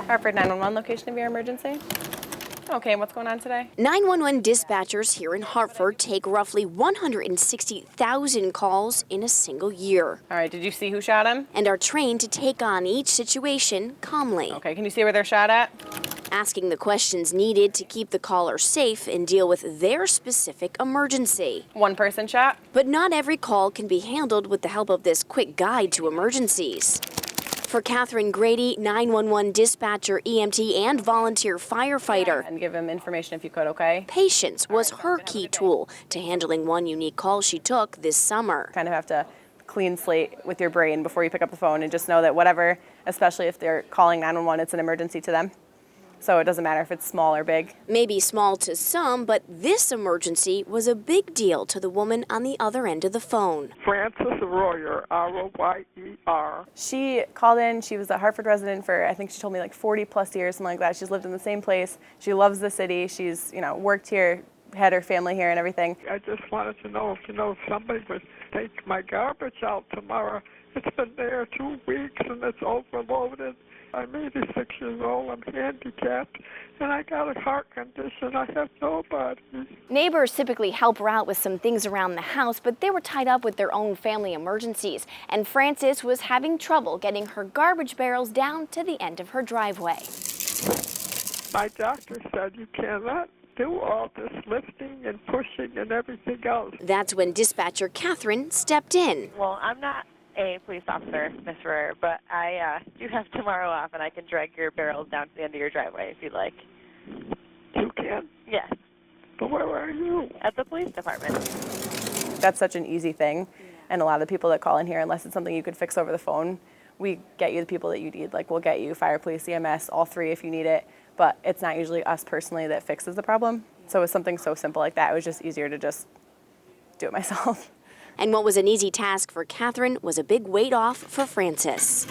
Hartford 911 location of your emergency. Okay, what's going on today? 911 dispatchers here in Hartford take roughly 160,000 calls in a single year. All right, did you see who shot him? And are trained to take on each situation calmly. Okay, can you see where they're shot at? Asking the questions needed to keep the caller safe and deal with their specific emergency. One person shot? But not every call can be handled with the help of this quick guide to emergencies. For Catherine Grady, 911 dispatcher, EMT, and volunteer firefighter, And give him information if you could, okay? patience was her key tool to handling one unique call she took this summer. Kind of have to clean slate with your brain before you pick up the phone and just know that whatever, especially if they're calling 911, it's an emergency to them. So it doesn't matter if it's small or big. Maybe small to some, but this emergency was a big deal to the woman on the other end of the phone. Frances Royer, R-O-Y-E-R. She called in. She was a Hartford resident for, I think she told me, like 40 plus years, something like that. She's lived in the same place. She loves the city. She's, worked here, had her family here and everything. I just wanted to know if somebody would take my garbage out tomorrow. It's been there 2 weeks and it's overloaded. I'm 86 years old, I'm handicapped, and I got a heart condition. I have nobody. Neighbors typically help her out with some things around the house, but they were tied up with their own family emergencies. And Frances was having trouble getting her garbage barrels down to the end of her driveway. My doctor said you cannot do all this lifting and pushing and everything else. That's when dispatcher Catherine stepped in. Well, I'm not a police officer, Miss Royer, but I do have tomorrow off, and I can drag your barrels down to the end of your driveway if you'd like. You can? Yes, But where are you? at the police department. That's such an easy thing. And a lot of the people that call in here, unless it's something you could fix over the phone, we get you the people that you need. Like, we'll get you fire, police, EMS, all three if you need it. But it's not usually us personally that fixes the problem. So with something so simple like that, it was just easier to just do it myself. And what was an easy task for Catherine was a big weight off for Frances.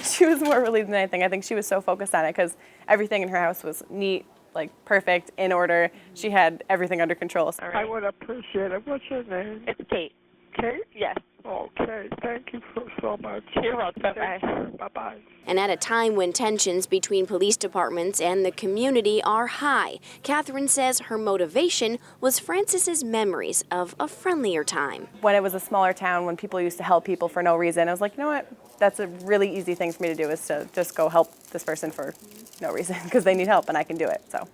She was more relieved than anything. I think she was so focused on it because everything in her house was neat, like perfect, in order. She had everything under control. All I right. would appreciate it. What's your name? It's Kate. Kate? Yes. Okay, thank you so much. You're welcome. Bye-bye. Bye-bye. And at a time when tensions between police departments and the community are high, Catherine says her motivation was Frances's memories of a friendlier time. When it was a smaller town, when people used to help people for no reason, I was like, you know what? That's a really easy thing for me to do, is to just go help this person for no reason because they need help and I can do it. So